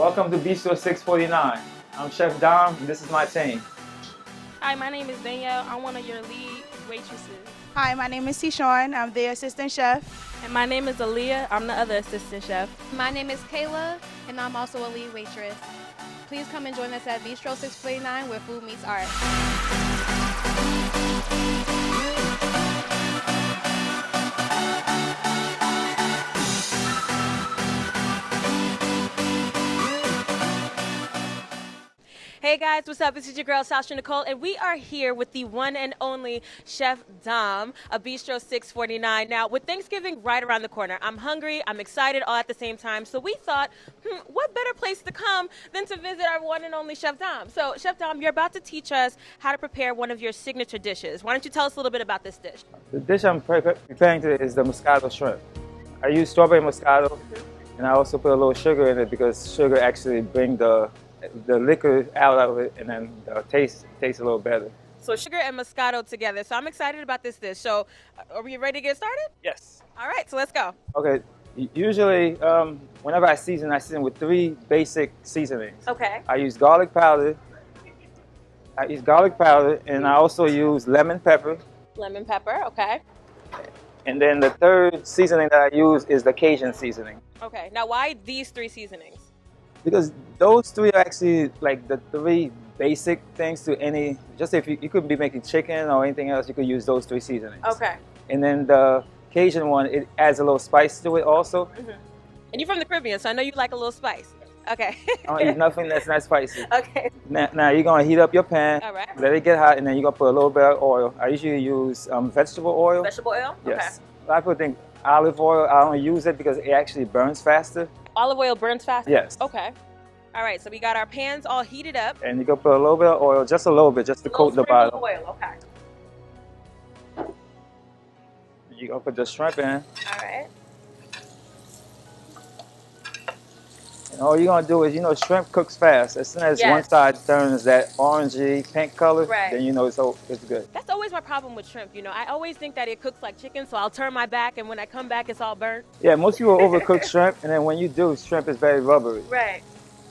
Welcome to Bistro 649. I'm Chef Dom, and this is my team. Hi, my name is Danielle. I'm one of your lead waitresses. Hi, my name is Tishawn. I'm the assistant chef. And my name is Aaliyah. I'm the other assistant chef. My name is Kayla, and I'm also a lead waitress. Please come and join us at Bistro 649 where food meets art. Hey guys, what's up? This is your girl Sasha Nicole, and we are here with the one and only Chef Dom of Bistro 649. Now, with Thanksgiving right around the corner, I'm hungry, I'm excited all at the same time, so we thought, what better place to come than to visit our one and only Chef Dom? So, Chef Dom, you're about to teach us how to prepare one of your signature dishes. Why don't you tell us a little bit about this dish? The dish I'm preparing today is the Moscato Shrimp. I use strawberry Moscato, and I also put a little sugar in it because sugar actually brings the liquor out of it, and then the taste tastes a little better. So sugar and Moscato together. So I'm excited about this dish. So are we ready to get started? Yes. All right, so let's go. Okay. Usually, whenever I season with 3 basic seasonings. Okay. I use garlic powder. And I also use lemon pepper. Lemon pepper, okay. And then the third seasoning that I use is the Cajun seasoning. Okay, now why these 3 seasonings? Because those 3 are actually like the 3 basic things to any, just if you could be making chicken or anything else, you could use those 3 seasonings. Okay. And then the Cajun one, it adds a little spice to it also. Mm-hmm. And you're from the Caribbean, so I know you like a little spice. Okay. I don't eat nothing that's not spicy. Okay. Now you're going to heat up your pan, All right. let it get hot, and then you're going to put a little bit of oil. I usually use vegetable oil. Vegetable oil? Yes. A lot of people think olive oil, I don't use it because it actually burns faster. Okay. Olive oil burns faster? Yes. Okay. All right, so we got our pans all heated up. And you're going to put a little bit of oil, just a little bit, just to coat the bottom. Oil, okay. You're going to put the shrimp in. All right. And all you're going to do is, shrimp cooks fast. As soon as one side turns that orangey pink color, then you know it's good. That's always my problem with shrimp, I always think that it cooks like chicken, so I'll turn my back, and when I come back, it's all burnt. Yeah, most people overcook shrimp, and then when you do, shrimp is very rubbery. Right.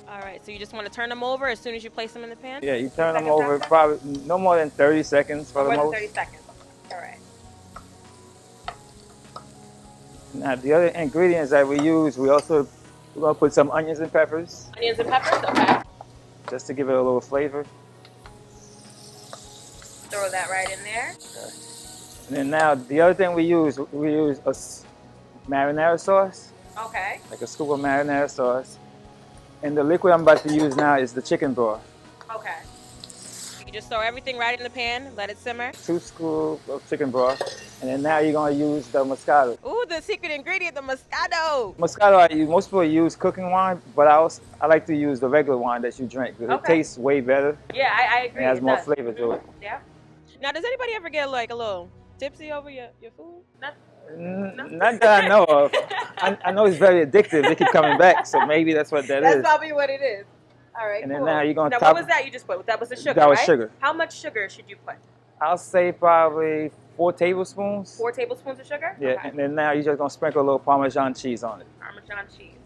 All right, so you just want to turn them over as soon as you place them in the pan? Yeah, you turn them over probably no more than 30 seconds for the most. More than 30 seconds. All right. Now, the other ingredients that we use, we're going to put some onions and peppers. Onions and peppers, okay. Just to give it a little flavor. Throw that right in there. Okay. And then now, the other thing we use a marinara sauce. Okay. Like a scoop of marinara sauce. And the liquid I'm about to use now is the chicken broth. Okay. You just throw everything right in the pan, let it simmer. 2 scoops of chicken broth. And then now you're going to use the Moscato. Ooh, the secret ingredient, the Moscato. Moscato, most people use cooking wine, but I like to use the regular wine that you drink because it tastes way better. Yeah, I agree. It has more flavor to it. Yeah. Now, does anybody ever get like a little tipsy over your food? Not that I know of. I know it's very addictive. They keep coming back, so maybe that's what that is. That's probably what it is. All right, And then now you're going to top. Now, what was that you just put? That was the sugar, That was right? sugar. How much sugar should you put? I'll say probably 4 tablespoons. 4 tablespoons of sugar? Yeah, Okay. and then now you're just going to sprinkle a little Parmesan cheese on it. Parmesan cheese.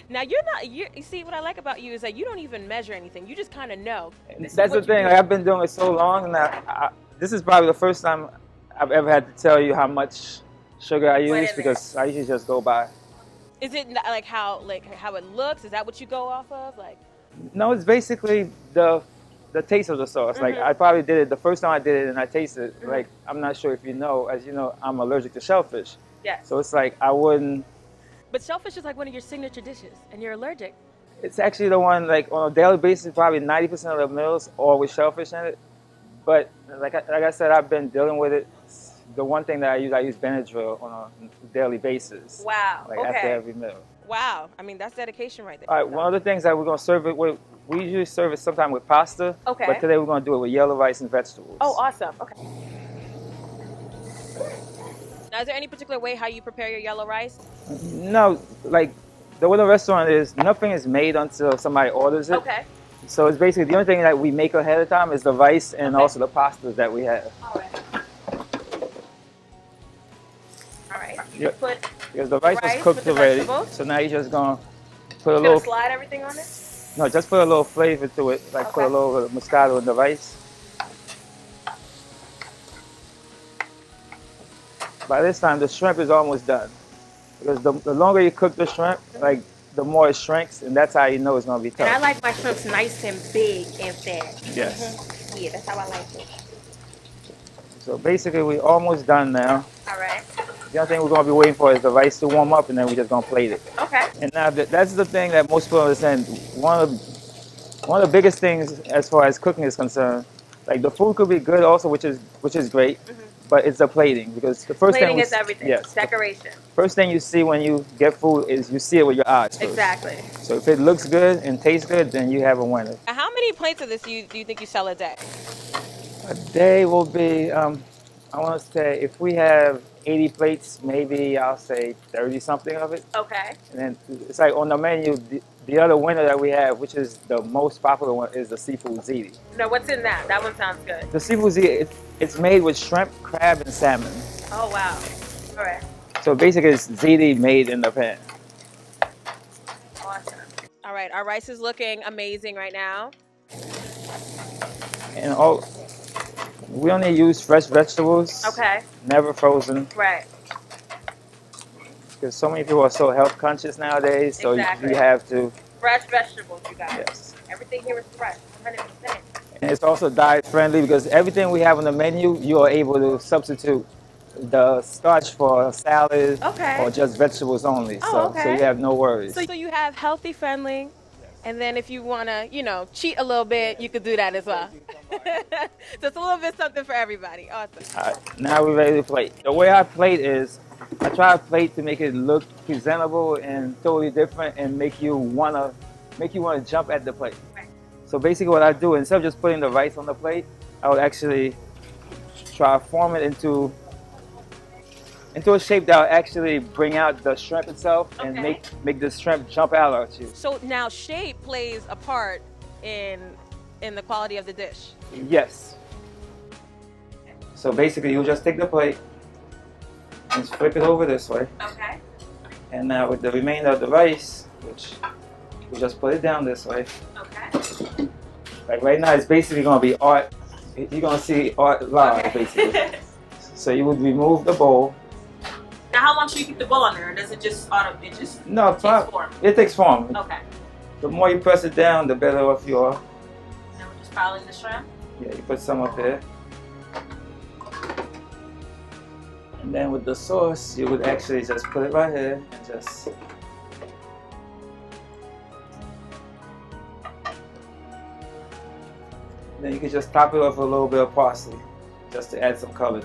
Now, you see, what I like about you is that you don't even measure anything. You just kind of know. That's the thing. Like, I've been doing it so long, and this is probably the first time I've ever had to tell you how much sugar I use because I usually just go by. Is it like how it looks? Is that what you go off of? Like? No, it's basically the taste of the sauce. Like I probably did it the first time I did it and I tasted it. Like I'm not sure if you know, as you know, I'm allergic to shellfish. Yeah. So it's like I wouldn't. But shellfish is like one of your signature dishes, and you're allergic. It's actually the one like on a daily basis, probably 90% of the meals are with shellfish in it. But like I said, I've been dealing with it. The one thing that I use Benadryl on a daily basis. Wow. Like after every meal. Wow. I mean, that's dedication right there. All right. One of the things that we're gonna serve it with, we usually serve it sometime with pasta. Okay. But today we're gonna do it with yellow rice and vegetables. Oh, awesome. Okay. Now, is there any particular way how you prepare your yellow rice? No, like the way the restaurant is, nothing is made until somebody orders it. Okay. So it's basically the only thing that we make ahead of time is the rice and also the pastas that we have. All right. All right. Yep. Put Because the rice is cooked with the already. vegetables. So now you're just going to put a You're gonna little, slide everything on it? no, just put a little flavor to it, like put a Okay. little Moscato in the rice. By this time, the shrimp is almost done. Because the longer you cook the shrimp, like the more it shrinks, and that's how you know it's gonna be And I tough. like my shrimps nice and big and fat. Yes. Yeah, that's how I like it. So basically, we're almost done now. All right. The only thing we're gonna be waiting for is the rice to warm up, and then we're just gonna plate it. Okay. And now that's the thing that most people understand. One of the biggest things as far as cooking is concerned, like the food could be good also, which is great, but it's the plating because the first Plating thing is everything. Yes. Decoration. First thing you see when you get food is you see it with your eyes first. Exactly. So if it looks good and tastes good, then you have a winner. How many plates of this do you think you sell a day? A day will be, I want to say, if we have 80 plates, maybe I'll say 30 something of it. Okay. And then it's like on the menu, the other winner that we have, which is the most popular one, is the Seafood Ziti. Now, what's in that? That one sounds good. The Seafood Ziti, it's made with shrimp, crab, and salmon. Oh, wow. All right. So basically, it's ziti made in the pan. Awesome. All right. Our rice is looking amazing right now. And we only use fresh vegetables. Okay. Never frozen. Right. Because so many people are so health conscious nowadays. So Exactly. you have to. Fresh vegetables, you guys. Yes. Everything here is fresh, 100%. And it's also diet friendly because everything we have on the menu, you are able to substitute the starch for salad Okay. or just vegetables only. Oh, so okay. you have no worries. So you have healthy friendly, and then if you want to, cheat a little bit, you could do that as well. So it's a little bit something for everybody. Awesome. All right, now we're ready to plate. The way I plate is I try to plate to make it look presentable and totally different and make you wanna jump at the plate. Right. So basically what I do, instead of just putting the rice on the plate, I would actually try to form it into a shape that will actually bring out the shrimp itself and Okay. make the shrimp jump out at you. So now shape plays a part in the quality of the dish. Yes. So basically you just take the plate and flip it over this way. Okay. And now with the remainder of the rice, which we just put it down this way. Okay. Like right now it's basically gonna be art. You're gonna see art live basically. So you would remove the bowl. Now, how long should you keep the bowl on there? Or does it just No, takes form? it takes form. Okay. The more you press it down, the better off you are. Now we're just piling the shrimp. Yeah, you put some up there. And then with the sauce, you would actually just put it right here and just. Then you can just top it off with a little bit of parsley, just to add some color.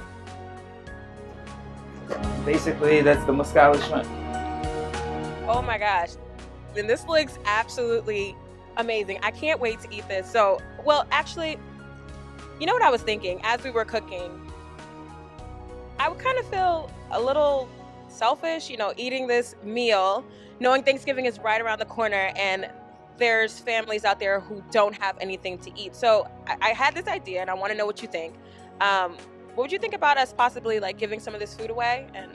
Basically, that's the Moscato Shrimp. Oh my gosh. And this looks absolutely amazing. I can't wait to eat this. So, well, actually, you know what I was thinking as we were cooking? I would kind of feel a little selfish, eating this meal, knowing Thanksgiving is right around the corner and there's families out there who don't have anything to eat. So I had this idea and I want to know what you think. What would you think about us possibly giving some of this food away and,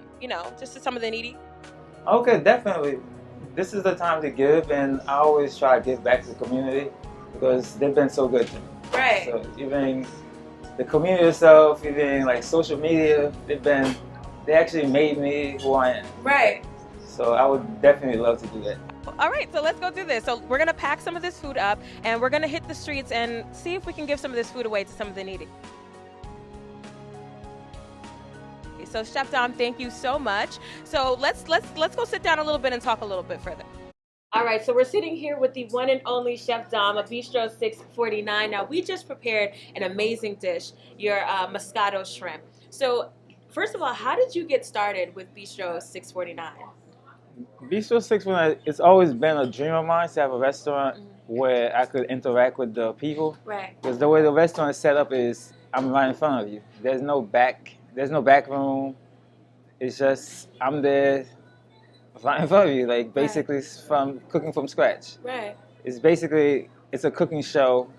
just to some of the needy? Okay, definitely. This is the time to give, and I always try to give back to the community because they've been so good to me. Right. So even the community itself, even social media, they actually made me who I am. Right. So I would definitely love to do that. All right, so let's go do this. So we're going to pack some of this food up and we're going to hit the streets and see if we can give some of this food away to some of the needy. So Chef Dom, thank you so much. So let's go sit down a little bit and talk a little bit further. All right, so we're sitting here with the one and only Chef Dom of Bistro 649. Now, we just prepared an amazing dish, your Moscato Shrimp. So first of all, how did you get started with Bistro 649? Bistro 649, it's always been a dream of mine to have a restaurant where I could interact with the people. Right. Because the way the restaurant is set up is I'm right in front of you. There's no back room. It's just I'm there right in front of you, basically from cooking from scratch. Right. It's a cooking show,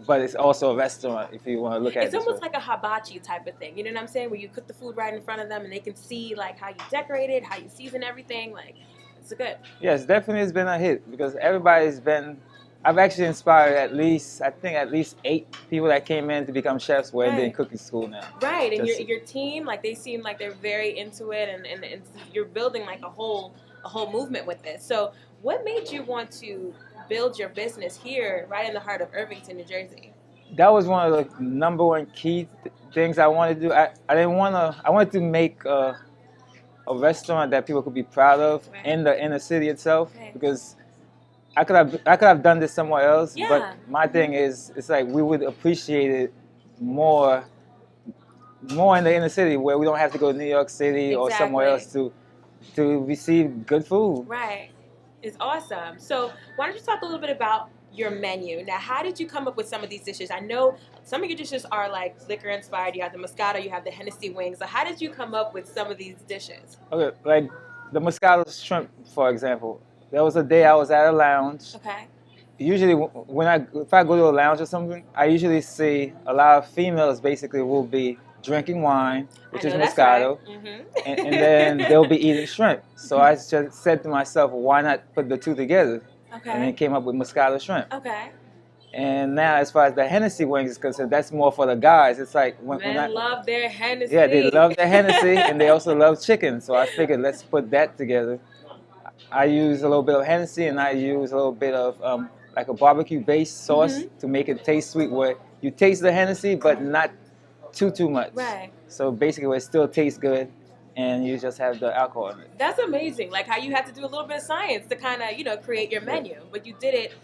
but it's also a restaurant if you want to look at it. It's almost like a hibachi type of thing. You know what I'm saying? Where you cook the food right in front of them and they can see how you decorate it, how you season everything. It's good. Yes, definitely has been a hit because everybody's been. I've actually inspired at least 8 people that came in to become chefs where they're in Right. cooking school now. Right, and Just- your team, like they seem like they're very into it, and you're building like a whole movement with this. So, what made you want to build your business here, right in the heart of Irvington, New Jersey? That was one of the number one key things I wanted to do. I didn't want to. I wanted to make a restaurant that people could be proud of Right. in the inner city itself Right. because I could have done this somewhere else. Yeah. But my thing is, it's like we would appreciate it more in the inner city where we don't have to go to New York City or somewhere else to receive good food. Right. It's awesome. So why don't you talk a little bit about your menu? Now, how did you come up with some of these dishes? I know some of your dishes are like liquor inspired. You have the Moscato, you have the Hennessy wings. So how did you come up with some of these dishes? Okay, like the Moscato Shrimp, for example. There was a day I was at a lounge. Okay. Usually, if I go to a lounge or something, I usually see a lot of females basically will be drinking wine, which I is know that's Moscato, right. Mhm. and then they'll be eating shrimp. So I just said to myself, why not put the two together? And then Okay. came up with Moscato Shrimp. Okay. And now, as far as the Hennessy wings is concerned, that's more for the guys. It's like Men love their Hennessy. yeah, they love the Hennessy and they also love chicken. So I figured let's put that together. I use a little bit of Hennessy and I use a little bit of like a barbecue-based sauce to make it taste sweet, where you taste the Hennessy but not too much. Right. So basically, where it still tastes good, and you just have the alcohol in it. That's amazing. Like how you had to do a little bit of science to kind of create your menu, but you did it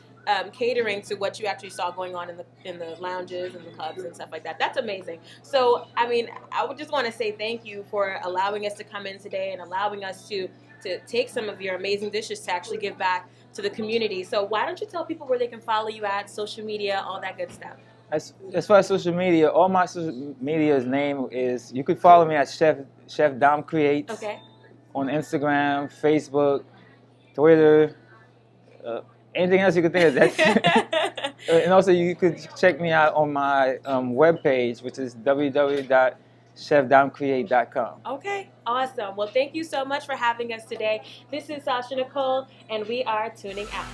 catering to what you actually saw going on in the lounges and the clubs and stuff like that. That's amazing. So I mean, I would just want to say thank you for allowing us to come in today and allowing us to take some of your amazing dishes to actually give back to the community. So why don't you tell people where they can follow you at, social media, all that good stuff? As far as social media, all my social media's name is, you could follow me at Chef Dom Creates Okay. on Instagram, Facebook, Twitter, anything else you could think of. That's and also you could check me out on my webpage, which is www.chefdomcreate.com. Okay, awesome. Well, thank you so much for having us today. This is Sasha Nicole, and we are tuning out.